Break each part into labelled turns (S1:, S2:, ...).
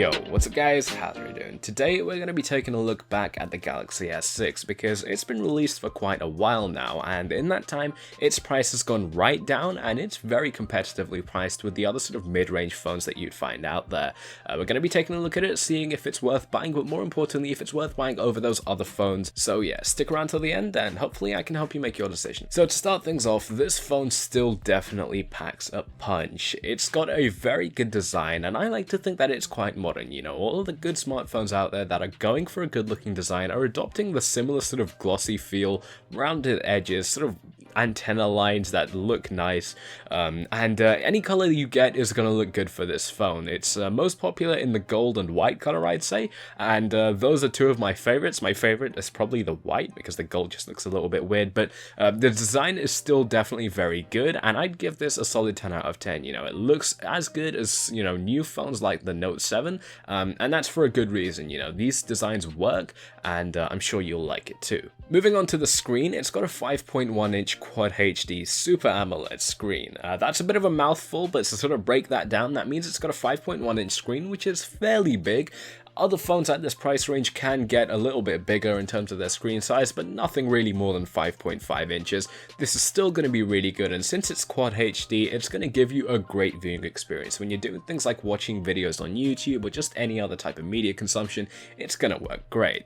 S1: Yo, what's up guys, how's it doing? Today we're going to be taking a look back at the Galaxy S6 because it's been released for quite a while now, and in that time its price has gone right down and it's very competitively priced with the other sort of mid-range phones that you'd find out there. We're going to be taking a look at it, seeing if it's worth buying, but more importantly if it's worth buying over those other phones. So yeah, stick around till the end and hopefully I can help you make your decision. So to start things off, this phone still definitely packs a punch. It's got a very good design and I like to think that it's quite modern. You know, all of the good smartphones out there that are going for a good looking design are adopting the similar sort of glossy feel, rounded edges, sort of antenna lines that look nice, and any color you get is going to look good for this phone. It's most popular in the gold and white color, I'd say, and those are two of my favorites. My favorite is probably the white because the gold just looks a little bit weird, but the design is still definitely very good, and I'd give this a solid 10 out of 10. You know, it looks as good as, you know, new phones like the Note 7, and that's for a good reason. You know, these designs work, and I'm sure you'll like it too. Moving on to the screen, it's got a 5.1-inch Quad HD Super AMOLED screen. That's a bit of a mouthful, but to sort of break that down, that means it's got a 5.1-inch screen, which is fairly big. Other phones at this price range can get a little bit bigger in terms of their screen size, but nothing really more than 5.5 inches. This is still going to be really good, and since it's Quad HD, it's going to give you a great viewing experience. When you're doing things like watching videos on YouTube or just any other type of media consumption, it's going to work great.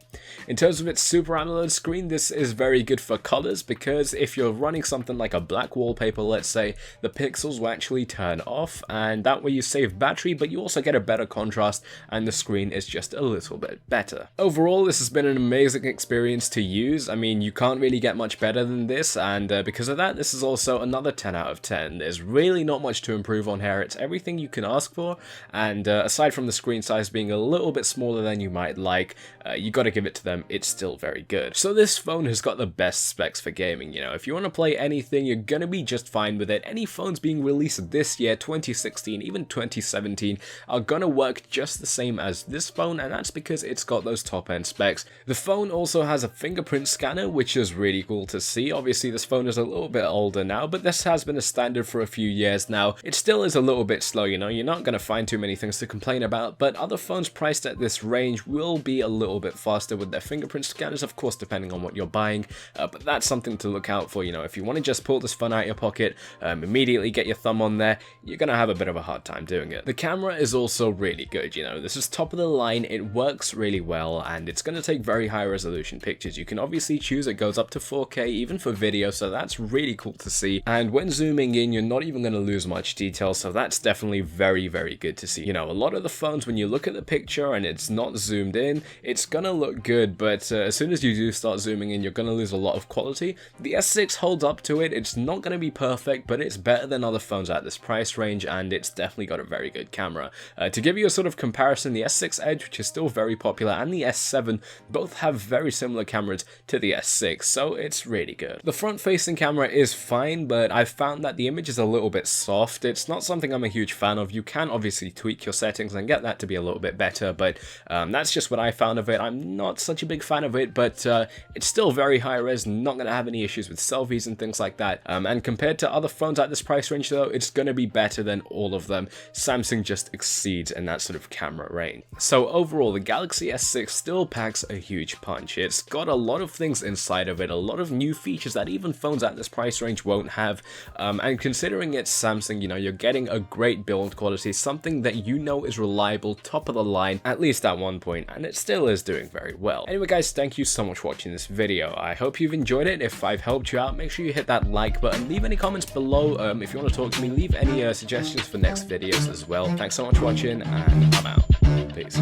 S1: In terms of its Super AMOLED screen, this is very good for colors because if you're running something like a black wallpaper, let's say, the pixels will actually turn off, and that way you save battery, but you also get a better contrast, and the screen is just a little bit better. Overall, this has been an amazing experience to use. I mean, you can't really get much better than this, and because of that, this is also another 10 out of 10. There's really not much to improve on here. It's everything you can ask for, and aside from the screen size being a little bit smaller than you might like, you gotta give it to them, it's still very good. So this phone has got the best specs for gaming. You know, if you want to play anything, you're gonna be just fine with it. Any phones being released this year, 2016, even 2017, are gonna work just the same as this phone, and that's because it's got those top-end specs. The phone also has a fingerprint scanner, which is really cool to see. Obviously, this phone is a little bit older now, but this has been a standard for a few years now. It still is a little bit slow, you know, you're not going to find too many things to complain about, but other phones priced at this range will be a little bit faster with their fingerprint scanners, of course, depending on what you're buying, but that's something to look out for. You know, if you want to just pull this phone out of your pocket, immediately get your thumb on there, you're going to have a bit of a hard time doing it. The camera is also really good, you know, this is top of the line. It works really well, and it's going to take very high resolution pictures. You can obviously choose it goes up to 4K even for video, so that's really cool to see. And when zooming in, you're not even going to lose much detail, so that's definitely very, very good to see. You know, a lot of the phones, when you look at the picture and it's not zoomed in, it's going to look good, but as soon as you do start zooming in, you're going to lose a lot of quality. The S6 holds up to it. It's not going to be perfect, but it's better than other phones at this price range, and it's definitely got a very good camera. To give you a sort of comparison, the S6 Edge, which is still very popular, and the S7 both have very similar cameras to the S6, so it's really good. The front-facing camera is fine, but I've found that the image is a little bit soft. It's not something I'm a huge fan of. You can obviously tweak your settings and get that to be a little bit better, but that's just what I found of it. I'm not such a big fan of it, but it's still very high res, not going to have any issues with selfies and things like that, and compared to other phones at this price range though, it's going to be better than all of them. Samsung just exceeds in that sort of camera range. So overall, the Galaxy S6 still packs a huge punch. It's got a lot of things inside of it, a lot of new features that even phones at this price range won't have, and considering it's Samsung, you know, you're getting a great build quality, something that you know is reliable, top of the line, at least at one point, and it still is doing very well. Anyway guys, thank you so much for watching this video. I hope you've enjoyed it. If I've helped you out, make sure you hit that like button, leave any comments below. If you want to talk to me, leave any suggestions for next videos as well. Thanks so much for watching, and I'm out. Peace.